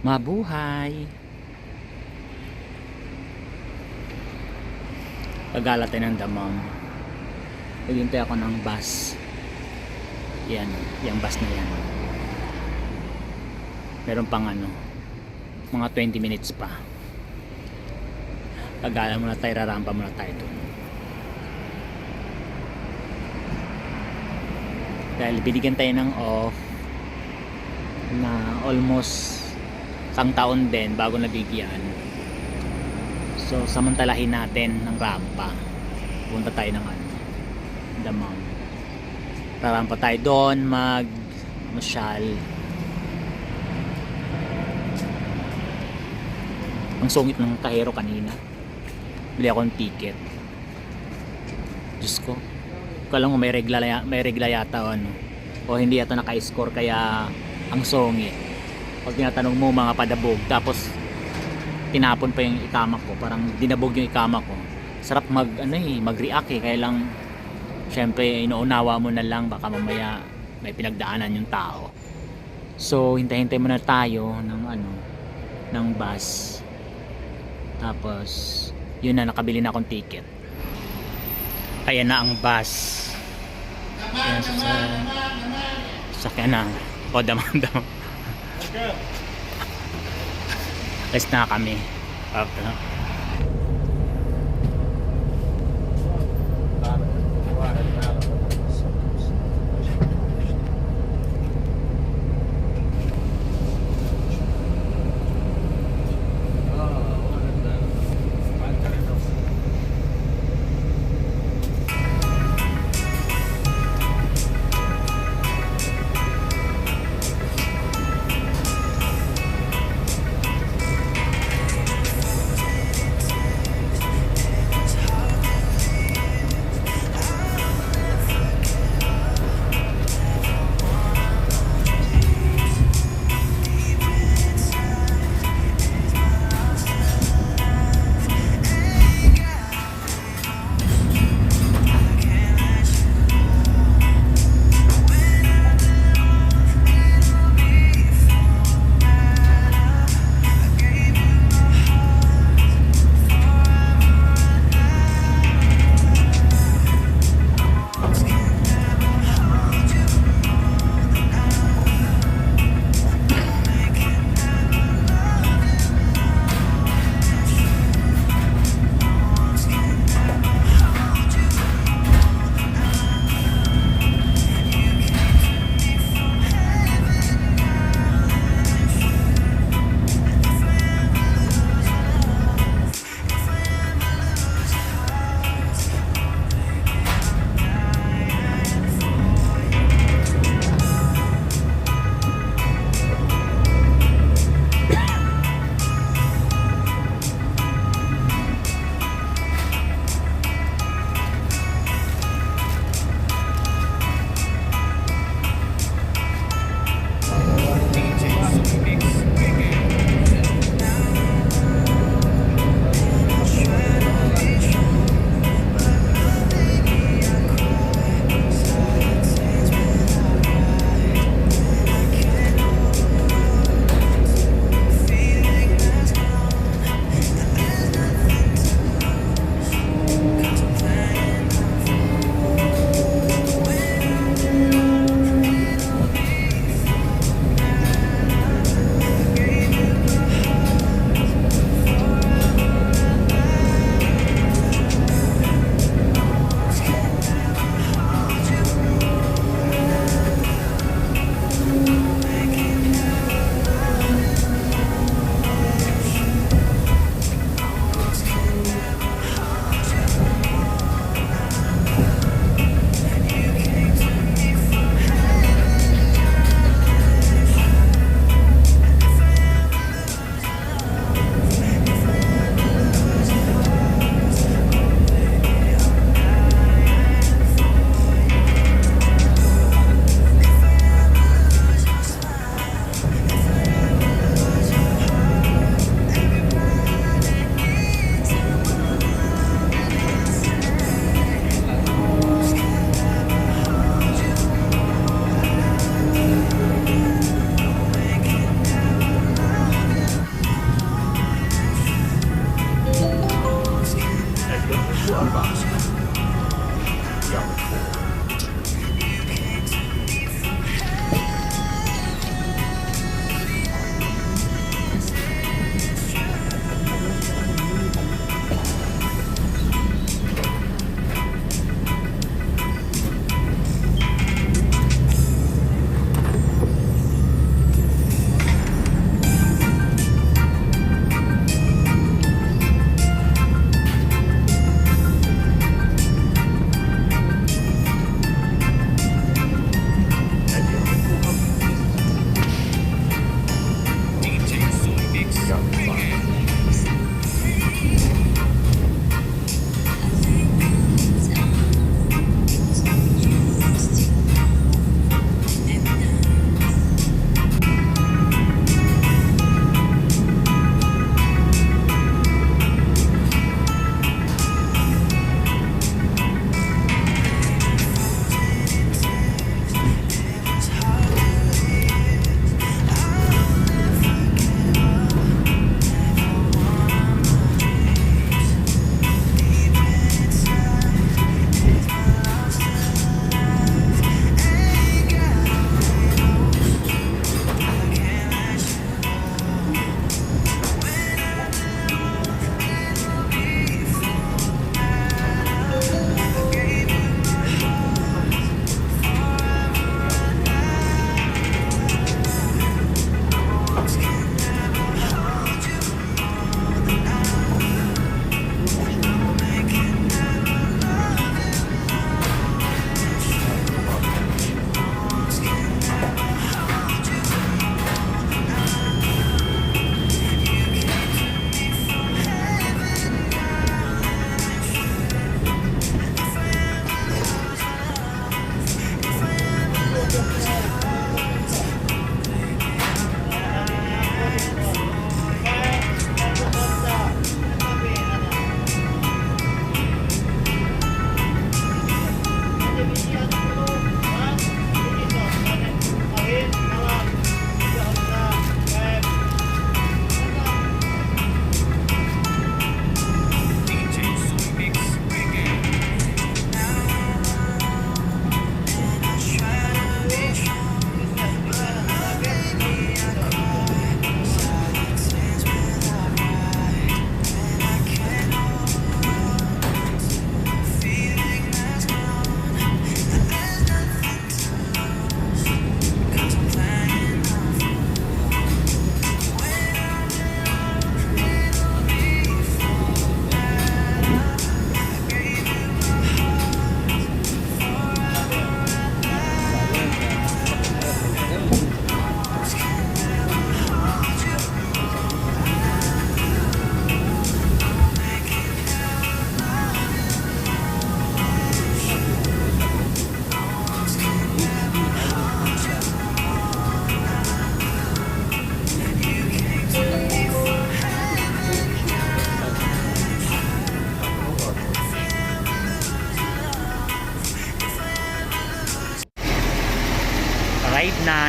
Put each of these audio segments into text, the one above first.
Mabuhay! Pagala tayo ng Damam. Naghintay ako ng bus. Yan, yung bus na yan. Meron pang mga 20 minutes pa. Pagala muna tayo, rarampa muna tayo dun. Dahil binigyan tayo ng off na almost isang taon din bago nabigyan. So samantalahin natin ng rampa. Punta tayo ng Damam. Rarampa tayo doon, masyal. Ang sungit ng kahero kanina. Bili ako ng ticket. Diyos ko, kala mo may regla yata o hindi yata naka-score kaya ang songit. Pag tinatanong mo mga padabog, tapos tinapon pa yung ikamak ko, parang dinabog yung ikamak ko. Sarap mag-react kaya lang syempre inuunawa mo na lang, baka mamaya may pinagdaanan yung tao. So hintay-hintay muna tayo ng bus. Tapos yun na, nakabili na akong ticket. Ayan na ang bus. Ayan sakyan na. O Damam. Alis na kami.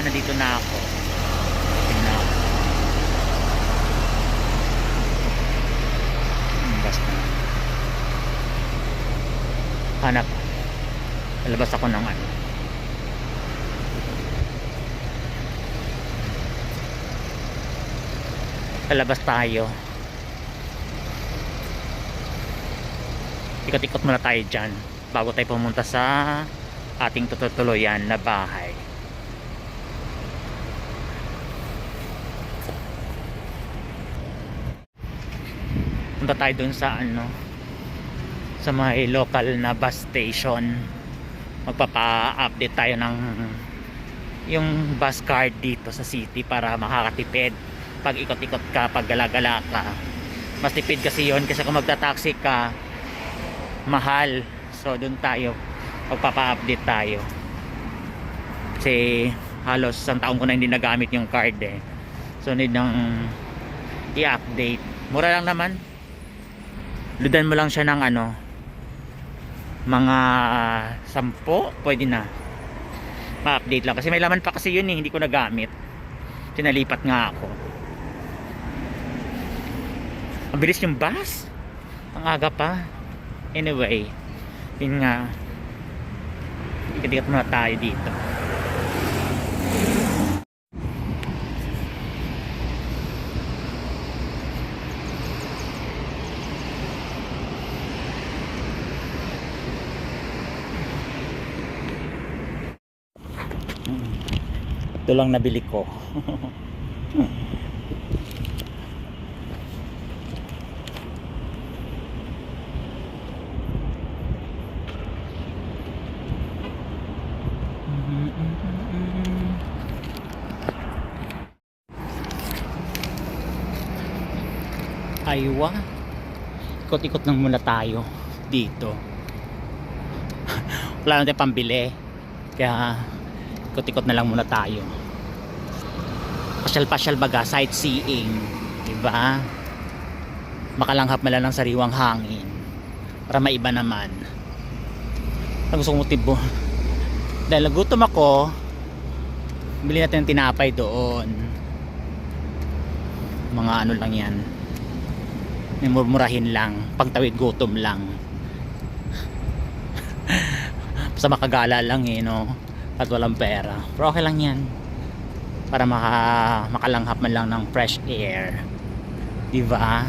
nandito na ako. Tingnan ako. Basta. Hanap. Lalabas ako ng ano. Lalabas tayo. Ikot-ikot muna tayo dyan bago tayo pumunta sa ating tutuluyan na bahay. Punta tayo dun sa ano, sa may local na bus station. Magpapa-update tayo ng yung bus card dito sa city para makakatipid pag ikot-ikot ka, pag gala-gala ka. Mas tipid kasi yon, kasi kung magta-taxi ka mahal. So dun tayo magpapa-update tayo kasi halos isang taon ko na hindi nagamit yung card eh. So need ng i-update. Mura lang naman, ludan mo lang siya ng ano, mga 10, pwede na ma-update lang kasi may laman pa kasi yun eh, hindi ko nagamit, sinalipat nga ako. Ang bilis yung bus, ang aga pa. Anyway, yun nga, ikot-ikot muna tayo dito. Ito lang nabili ko. Aywa, ikot-ikot lang muna tayo dito. Wala na tayong pambili, kaya ikot-ikot na lang muna tayo. Pasyal-pasyal baga, sightseeing, diba? Makalanghap mo lang ng sariwang hangin para maiba naman. Ang gusto kong motibo, dahil nagutom ako, bili natin ng tinapay doon. Mga ano lang yan, may murmurahin lang, pangtawid gutom lang. Basta makagala lang eh, no? At walang pera, pero okay lang yan para makalanghap man lang ng fresh air, diba?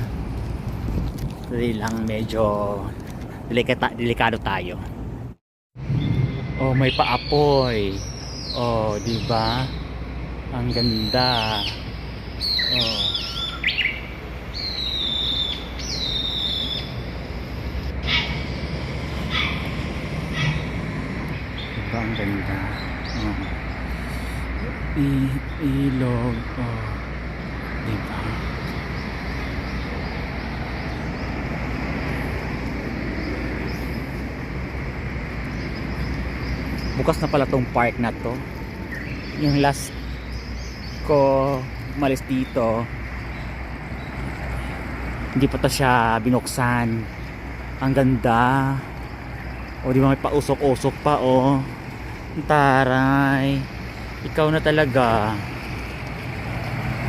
Dali lang, medyo delikado tayo. Oh, may paapoy. Oh, diba? Ang ganda. Oh, ang ganda. Oh. Ilog. Oh. Diba? Bukas na pala tong park na to. Yung last ko umalis dito, hindi pa to siya binuksan. Ang ganda. O di ba may pausok-usok pa oh. Taray, ikaw na talaga.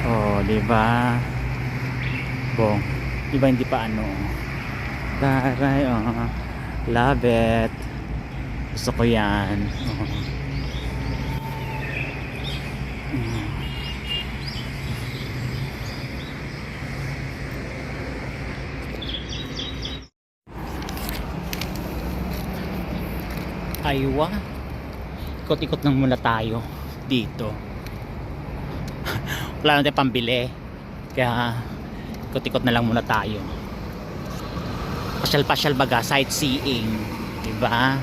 Oh, di ba? Bong, di ba hindi pa ano? Taray, oh. Love it. Gusto ko yan. Oh. Aywa, ikot-ikot lang muna tayo dito. Wala na tayong pambili, kaya ikot-ikot na lang muna tayo. Pasyal-pasyal baga, sightseeing, diba?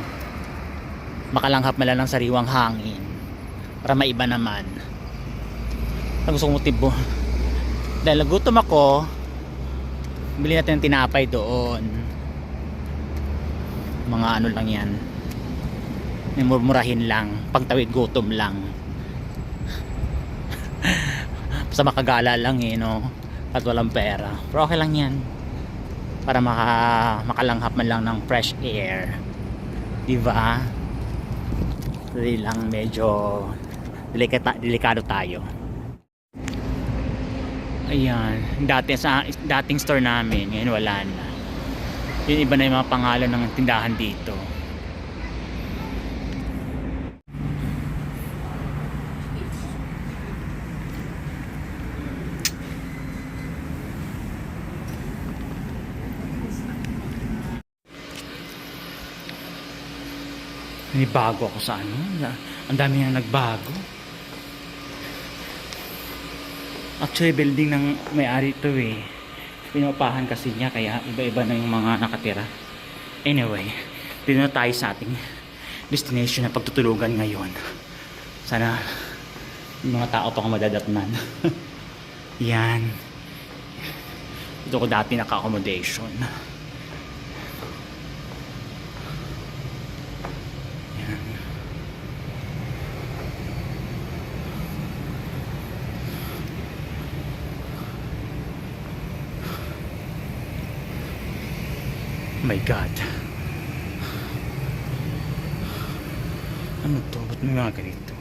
Makalanghap mo lang ng sariwang hangin para maiba naman. Ang gusto kong motibo, dahil nagutom ako, bili natin ng tinapay doon. Mga ano lang yan, may murmurahin lang, pangtawid gutom lang. Basta makagala lang eh, no? At walang pera, pero okay lang yan para makalanghap man lang ng fresh air, diba? Dali lang, medyo Delikado tayo. Ayan, dating store namin, ngayon wala na. Yung iba na yung mga pangalan ng tindahan dito. Bago ako sa ano, ang dami nang nagbago. Actually, building ng may-ari ito eh. Pinupahan kasi niya, kaya iba-iba na yung mga nakatira. Anyway, dito na tayo sa ating destination na pagtutulugan ngayon. Sana yung mga tao pa kung madadatnan. Yan. Dito ko dati naka-accommodation. Yan. Oh my God. Ano to? Ba't may mga ganito?